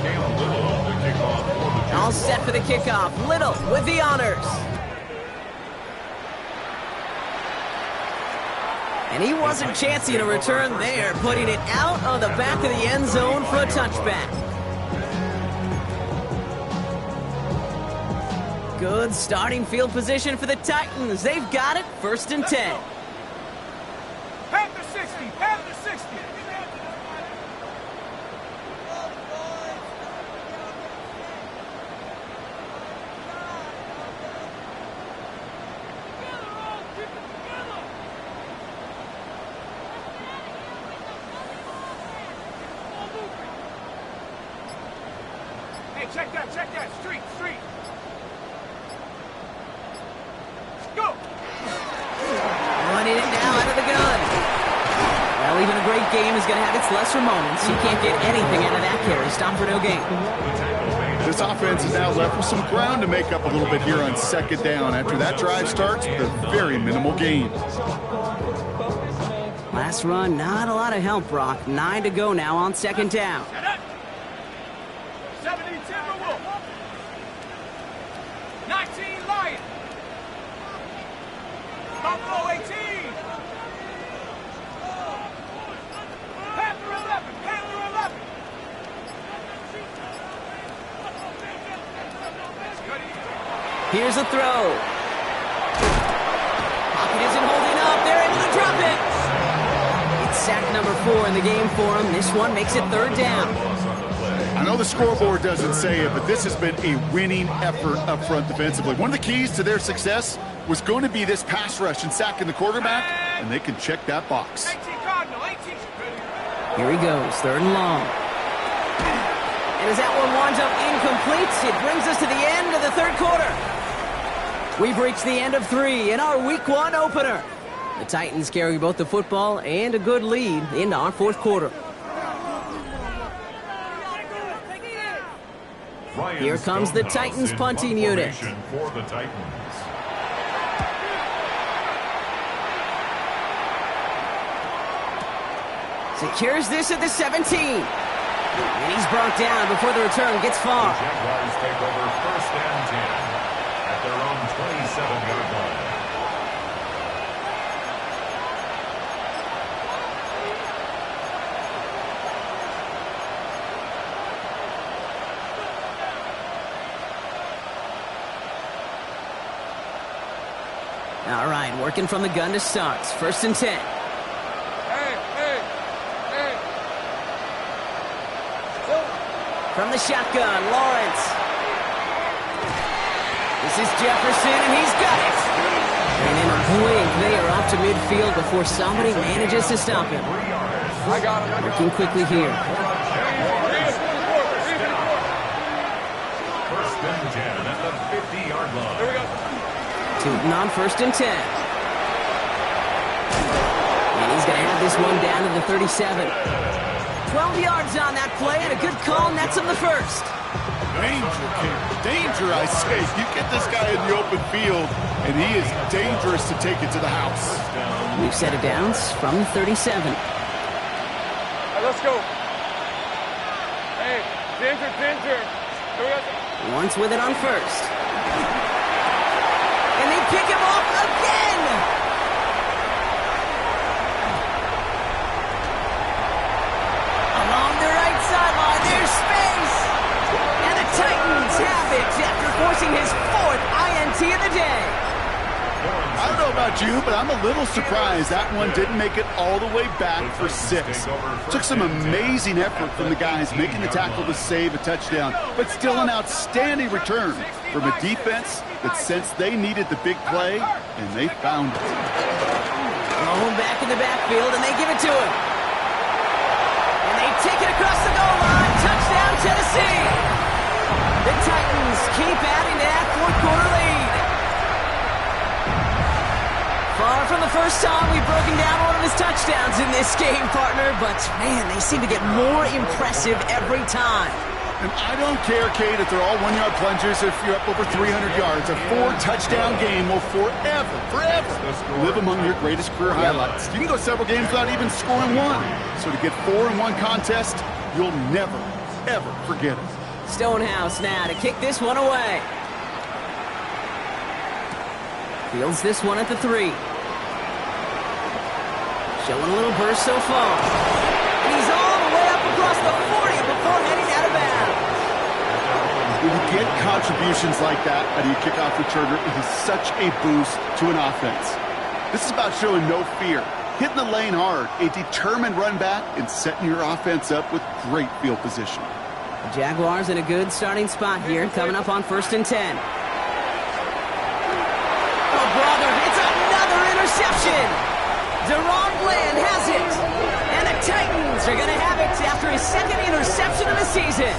Caleb Little to kick off for the All set for the kickoff. Little with the honors. And he wasn't chancing a return there, putting it out on the back of the end zone for a touchback. Good starting field position for the Titans. They've got it, 1st and 10. Panther 60! Panther 60! Hey, check that! Street! Go! Running it now out of the gun. Well, even a great game is going to have its lesser moments. You can't get anything out of that carry. Stop for no gain. This offense is now left with some ground to make up a little bit here on 2nd down after that drive starts with a very minimal gain. Last run, not a lot of help, Brock. 9 to go now on 2nd down. 70 Timberwolf! 19 Lion! Buffalo 18! Panther 11! Panther 11! Here's a throw. Pocket isn't holding up. They're able to drop it. It's sack number 4 in the game for him. This one makes it 3rd down. I know the scoreboard doesn't say it, but this has been a winning effort up front defensively. One of the keys to their success was going to be this pass rush and sacking the quarterback, and they can check that box. 18 Cardinal, 18. Here he goes, 3rd and long. And as that one winds up incomplete, it brings us to the end of the 3rd quarter. We've reached the end of 3 in our Week 1 opener. The Titans carry both the football and a good lead into our 4th quarter. Here comes the Titans punting unit. For the Titans. Secures this at the 17. And he's brought down before the return gets far. The Jaguars take over 1st and 10 at their own 27-yard line. All right, working from the gun to start. 1st and 10. From the shotgun, Lawrence. This is Jefferson, and he's got it. And in a blink, they are off to midfield before somebody manages to stop him. I got him. Working quickly here. 1st and 10 at the 50-yard line. Here we go. Tootin on 1st and 10. And he's going to have this one down to the 37. 12 yards on that play, and a good call nets him the 1st. Danger, kid. Danger, I say. You get this guy in the open field, and he is dangerous to take it to the house. We've set it downs from the 37. Right, let's go. Hey, danger. Here we go. Once with it on 1st. And they pick him off again! Along the right side. I don't know about you, but I'm a little surprised that one didn't make it all the way back for 6. Took some amazing effort from the guys making the tackle to save a touchdown, but still an outstanding return from a defense that sensed they needed the big play, and they found it. Thrown back in the backfield, and they give it to him. And they take it across the goal line. Touchdown, Tennessee. The Titans keep adding to that fourth-quarter lead. Far from the first time we've broken down one of his touchdowns in this game, partner, but, man, they seem to get more impressive every time. And I don't care, Kate, if they're all one-yard plungers, if you're up over 300 yards. A 4-touchdown game will forever live among your greatest career highlights. You can go several games without even scoring one. So to get 4 in one contest, you'll never, ever forget it. Stonehouse now to kick this one away. Fields this one at the 3. Showing a little burst so far. And he's all the way up across the 40 before heading out of bounds. When you get contributions like that out of your kickoff returner, it is such a boost to an offense. This is about showing no fear, hitting the lane hard, a determined run back, and setting your offense up with great field position. The Jaguars in a good starting spot here, coming up on 1st and 10. Oh, brother, it's another interception. Deron Bland has it. And the Titans are going to have it after his 2nd interception of the season.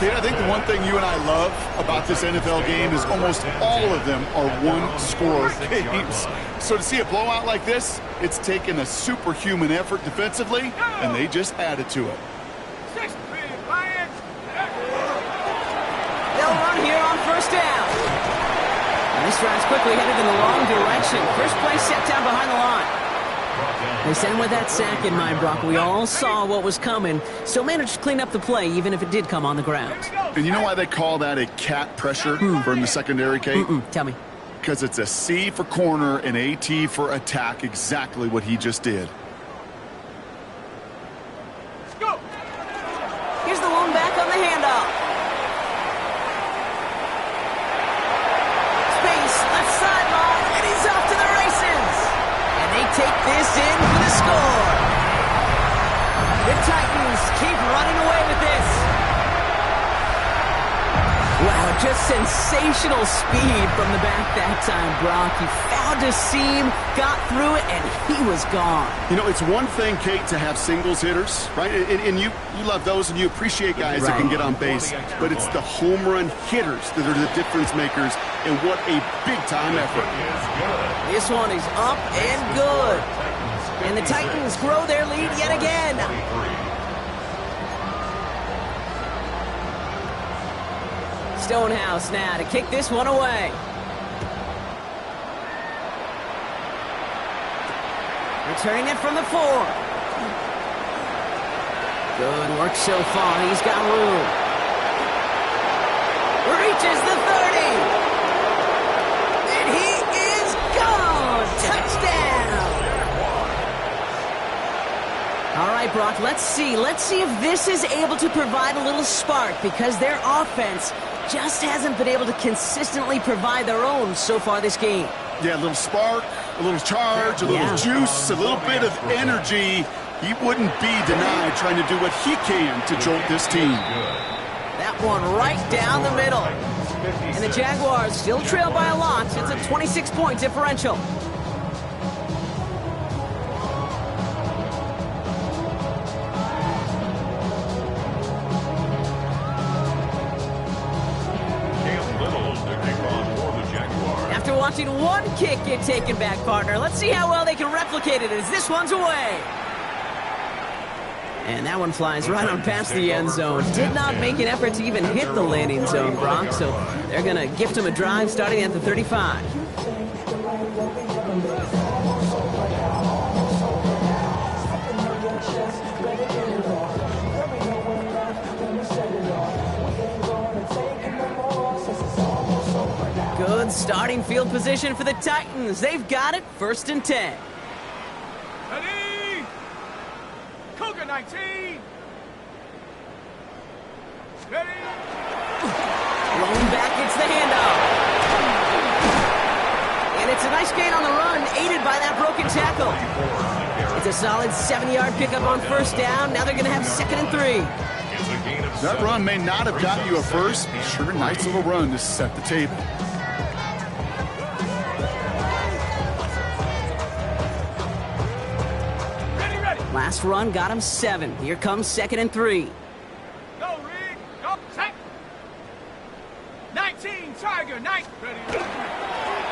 Kate, I think the one thing you and I love about this NFL game is almost all of them are one-score games. So to see a blowout like this, it's taken a superhuman effort defensively, and they just added to it. They'll run here on 1st down. And this drive's quickly headed in the wrong direction. First play set down behind the line. They sent him with that sack in mind, Brock. We all saw what was coming. Still managed to clean up the play, even if it did come on the ground. And you know why they call that a cat pressure from the secondary, Kate? Tell me. Because it's a C for corner and a T for attack, exactly what he just did. Here's the lone back on the handoff. Space, left sideline, and he's off to the races. And they take this in for the score. The Titans keep running away with this. Wow, just sensational speed from the back that time, Brock. He found a seam, got through it, and he was gone. You know, it's one thing, Kate, to have singles hitters, right? And you love those, and you appreciate guys that can get on base. But it's the home run hitters that are the difference makers, and what a big-time effort. This one is up and good. And the Titans grow their lead yet again. Stonehouse now to kick this one away. Returning it from the 4. Good work so far. He's got room. Reaches the 30. And he is gone. Touchdown. All right, Brock, let's see. Let's see if this is able to provide a little spark, because their offense just hasn't been able to consistently provide their own so far this game. Yeah, a little spark, a little charge, a little juice, a little bit of energy. He wouldn't be denied trying to do what he can to jolt this team. That one right down the middle. And the Jaguars still trail by a lot. It's a 26-point differential. After watching one kick get taken back, partner, let's see how well they can replicate it as this one's away. And that one flies right on past the end zone. Did not make an effort to even hit the landing zone, Brock, so they're going to gift him a drive starting at the 35. Good starting field position for the Titans. They've got it, 1st and 10. Ready? Cougar 19. Ready? Thrown back, it's the handoff. And And it's a nice gain on the run, aided by that broken tackle. It's a solid 7-yard pickup on first down. Now they're going to have 2nd and 3. That run may not have gotten you a first. Sure, nice little run to set the table. Last run got him 7. Here comes 2nd and 3. Go, Reed. Go. Set. 19, Tiger. 9. Ready.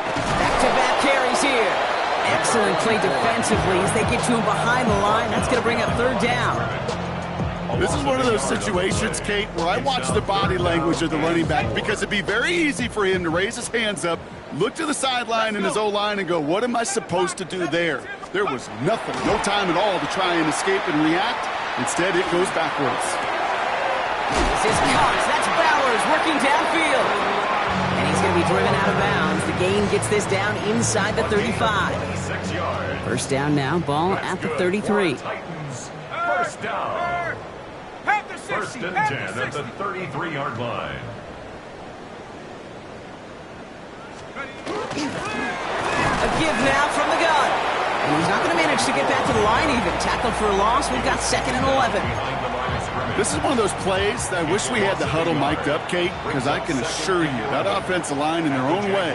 Back-to-back carries here. Excellent play defensively as they get to him behind the line. That's going to bring up 3rd down. This is one of those situations, Kate, where I watch the body language of the running back because it'd be very easy for him to raise his hands up, look to the sideline in his O-line and go, what am I supposed to do there? There was nothing, no time at all to try and escape and react. Instead, it goes backwards. This is Cox. That's Bowers working downfield. And he's going to be driven out of bounds. The gain gets this down inside the 35. First down now, ball at the 33. First down. First and 10 at the 33-yard line. A give now from the gun. And he's not going to manage to get back to the line even. Tackled for a loss. We've got 2nd and 11. This is one of those plays that I wish we had the huddle mic'd up, Kate, because I can assure you that offensive line in their own way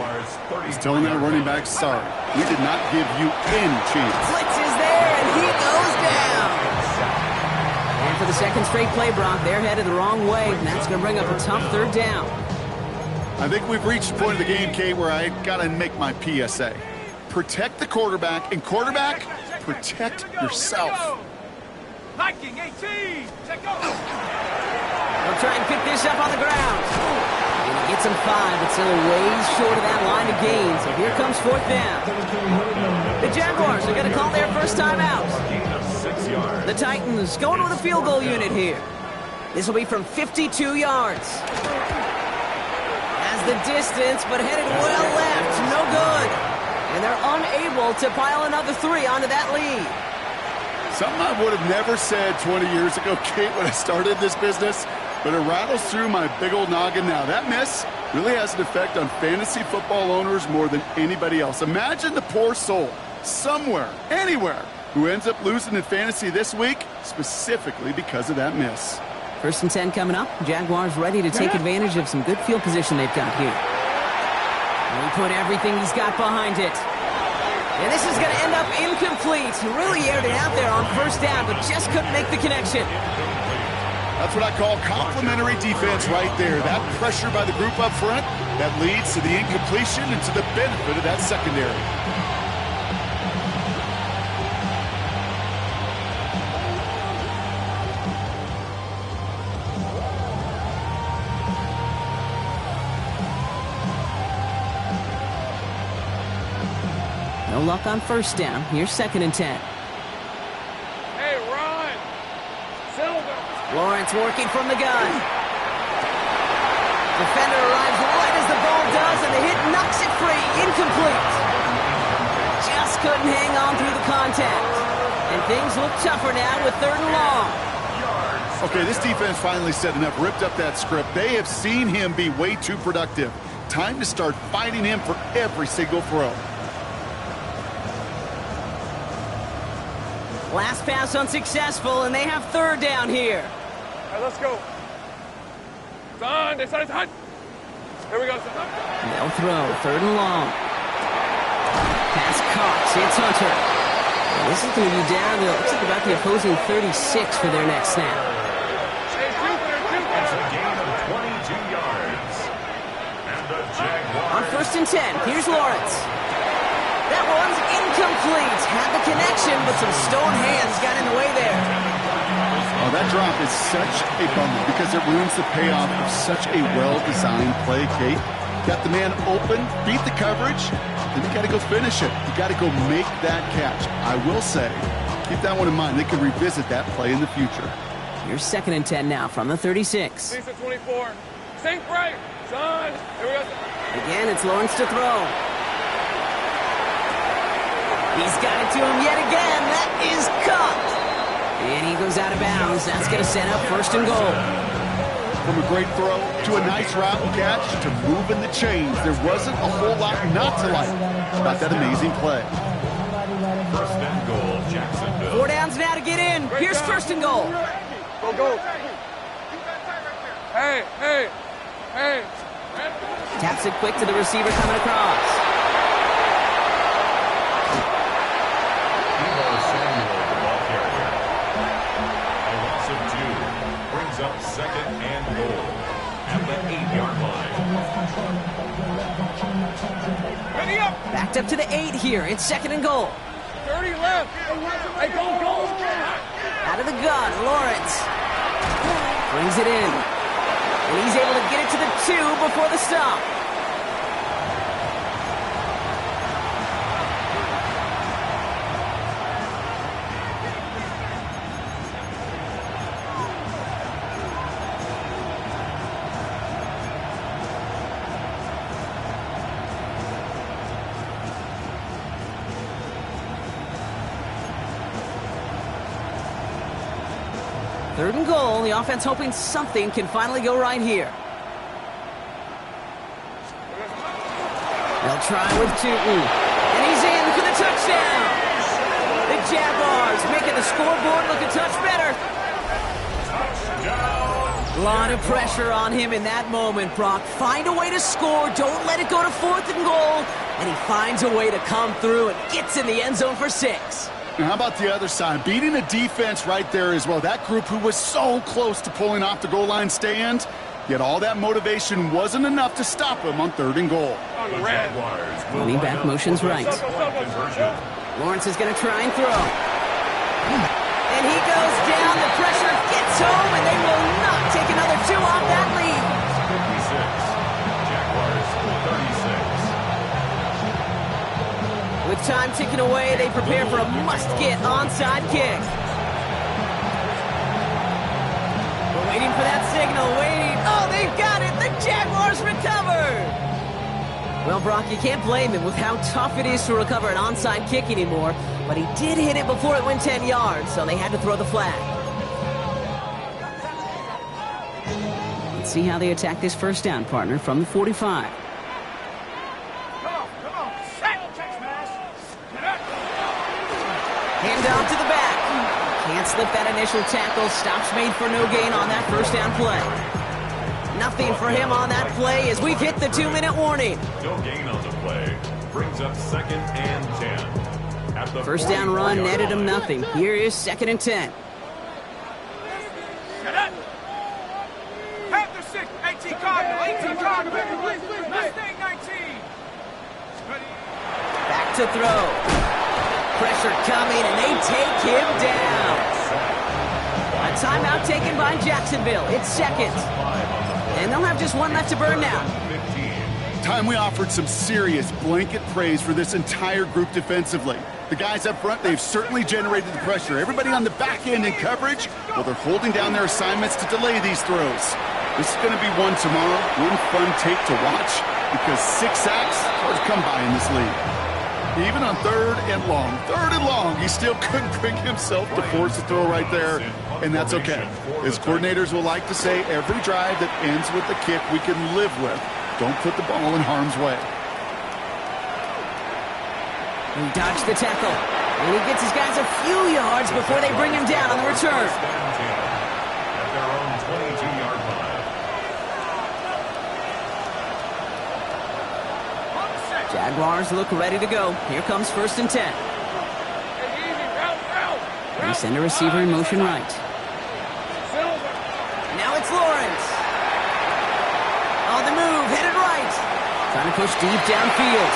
is telling that running back, sorry, we did not give you any chance. Blitz is there, and he goes down. And for the 2nd straight play, Brock, they're headed the wrong way, and that's going to bring up a tough 3rd down. I think we've reached the point of the game, Kate, where I got to make my PSA. Protect the quarterback, and quarterback, protect yourself. Viking 18. Check go. They'll try and pick this up on the ground. And he gets him 5, but still a ways short of that line of gain. So here comes 4th down. The Jaguars are going to call their first time out. The Titans going with a field goal unit here. This will be from 52 yards. Has the distance, but headed well left. No good. And they're unable to pile another 3 onto that lead. Something I would have never said 20 years ago, Kate, when I started this business, but it rattles through my big old noggin now. That miss really has an effect on fantasy football owners more than anybody else. Imagine the poor soul somewhere, anywhere, who ends up losing in fantasy this week, specifically because of that miss. 1st and 10 coming up. Jaguars ready to take advantage of some good field position they've got here. And he put everything he's got behind it. And this is going to end up incomplete. He really aired it out there on 1st down, but just couldn't make the connection. That's what I call complimentary defense right there. That pressure by the group up front, that leads to the incompletion and to the benefit of that secondary. No luck on 1st down. Here's 2nd and 10. Hey, Ron. Silver. Lawrence working from the gun. Defender arrives right as the ball does, and the hit knocks it free. Incomplete. Just couldn't hang on through the contact. And things look tougher now with 3rd and long. Okay, this defense finally set enough, ripped up that script. They have seen him be way too productive. Time to start fighting him for every single throw. Last pass unsuccessful, and they have 3rd down here. All right, let's go. Son, they started to hunt. Here we go, son. They'll throw 3rd and long. Pass Cox. It's Hunter. And this is going to be down to, looks like about the opposing 36 for their next snap. Hey, Jupiter. It's a gain of 22 yards. And the Jaguars. On 1st and 10, here's Lawrence. That one's incomplete. Had the connection, but some stone hands got in the way there. Oh, that drop is such a bummer because it ruins the payoff of such a well-designed play, Kate. Got the man open, beat the coverage, then you got to go finish it. You got to go make that catch. I will say, keep that one in mind. They can revisit that play in the future. Here's 2nd and 10 now from the 36. Lisa 24. Sink right. Son. Here we go. Again, it's Lawrence to throw. He's got it to him yet again. That is caught. And he goes out of bounds. That's going to set up 1st and goal. From a great throw to a nice route and catch to moving the chains. There wasn't a whole lot not to like. about that amazing play. First and goal, Jacksonville. 4 downs now to get in. Here's first and goal. Go, go. Hey, hey, hey. Taps it quick to the receiver coming across. Samuel, the ball carrier. A loss of 2 brings up second and goal at the 8-yard line. Ready up. Backed up to the 8 here. It's second and goal. 30 left. Hey, go, go. Out of the gun, Lawrence. Brings it in. And he's able to get it to the 2 before the stop. Third and goal. The offense hoping something can finally go right here. They'll try with Tootin. And he's in for the touchdown. The Jaguars making the scoreboard look a touch better. A lot of pressure on him in that moment, Brock. Find a way to score. Don't let it go to 4th and goal. And he finds a way to come through and gets in the end zone for 6. And how about the other side? Beating a defense right there as well. That group who was so close to pulling off the goal line stand, yet all that motivation wasn't enough to stop him on 3rd and goal. Running back motions right. Lawrence is going to try and throw. And he goes down. The pressure gets home, and they will not take another 2 off that lead. 56. Jaguars 36. With time ticking away, they prepare for a must-get onside kick. We're waiting for that signal, waiting. Oh, they've got it! The Jaguars recovered! Well, Brock, you can't blame him with how tough it is to recover an onside kick anymore, but he did hit it before it went 10 yards, so they had to throw the flag. Let's see how they attack this first down, partner, from the 45. Hand off to the back. Can't slip that initial tackle. Stops made for no gain on that first down play. Nothing for him on that play as we've hit the 2-minute warning. No gain on the play. Brings up second and 10. At the First down run netted him nothing. Here is 2nd and 10. After 6, 18 Cardinal, 18 Cardinal. Mustang 19. Back to throw. Pressure coming, and they take him down. A timeout taken by Jacksonville. It's 2nd. And they'll have just 1 left to burn now. Time we offered some serious blanket praise for this entire group defensively. The guys up front, they've certainly generated the pressure. Everybody on the back end in coverage, well, they're holding down their assignments to delay these throws. This is going to be one tomorrow, one fun tape to watch, because 6 sacks, hard to come by in this league. Even on 3rd and long, he still couldn't bring himself to force a throw right there, and that's okay. As coordinators will like to say, every drive that ends with a kick we can live with. Don't put the ball in harm's way. He dodged the tackle, and he gets his guys a few yards before they bring him down on the return. At their own 22-yard line. Jaguars look ready to go. Here comes 1st and 10. They send a receiver in motion right. Now it's Lawrence. On the move, headed right. Trying to push deep downfield.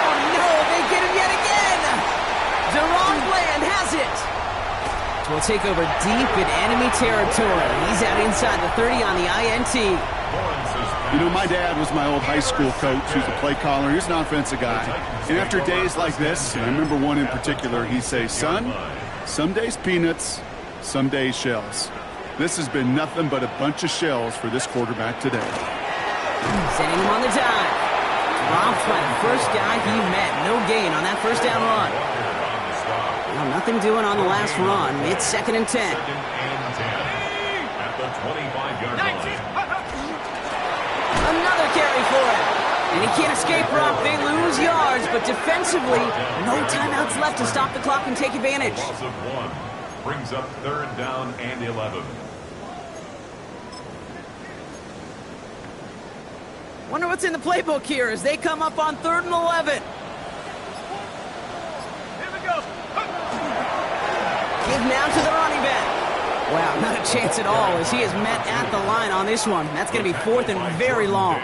Oh no, they get him yet again. Deron Bland has it. We'll take over deep in enemy territory. He's out inside the 30 on the INT. You know, my dad was my old high school coach. He was a play caller. He was an offensive guy. And after days like this, and I remember one in particular, he'd say, son, some days peanuts, some days shells. This has been nothing but a bunch of shells for this quarterback today. Sending him on the dive. Dropped by the first guy he met. No gain on that first down run. Well, nothing doing on the last run. It's 2nd and 10. At the 25-yard line. Another carry for him. And he can't escape, Brock. They lose yards, but defensively, no timeouts left to stop the clock and take advantage. Loss of 1 brings up 3rd down and 11. Wonder what's in the playbook here as they come up on 3rd and 11. Here we go. Give now to the running back. Wow, not a chance at all as he is met at the line on this one. That's going to be 4th and very long.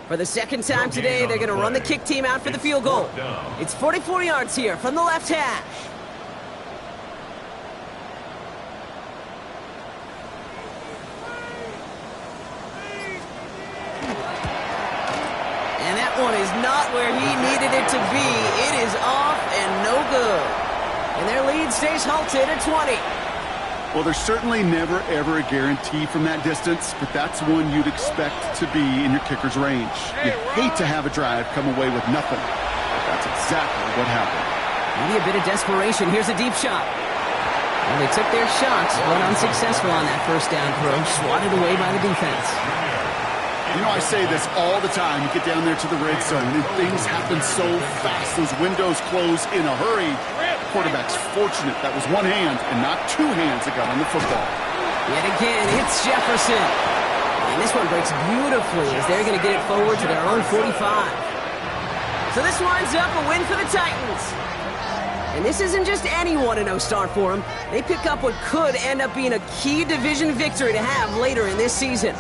For the second time today, they're going to run the kick team out for the field goal. It's 44 yards here from the left hash. And that one is not where he needed it to be. It is off and no good. And their lead stays halted at 20. Well, there's certainly never, ever a guarantee from that distance, but that's one you'd expect to be in your kicker's range. You hate to have a drive come away with nothing, but that's exactly what happened. Maybe a bit of desperation. Here's a deep shot. Well, they took their shots, but unsuccessful on that first down throw, swatted away by the defense. You know, I say this all the time. You get down there to the red zone, and things happen so fast. Those windows close in a hurry. Quarterback's fortunate that was one hand and not two hands that got on the football. Yet again, it's Jefferson. And this one breaks beautifully as they're going to get it forward to their own 45. So this winds up a win for the Titans. And this isn't just any 1-0 start for them. They pick up what could end up being a key division victory to have later in this season.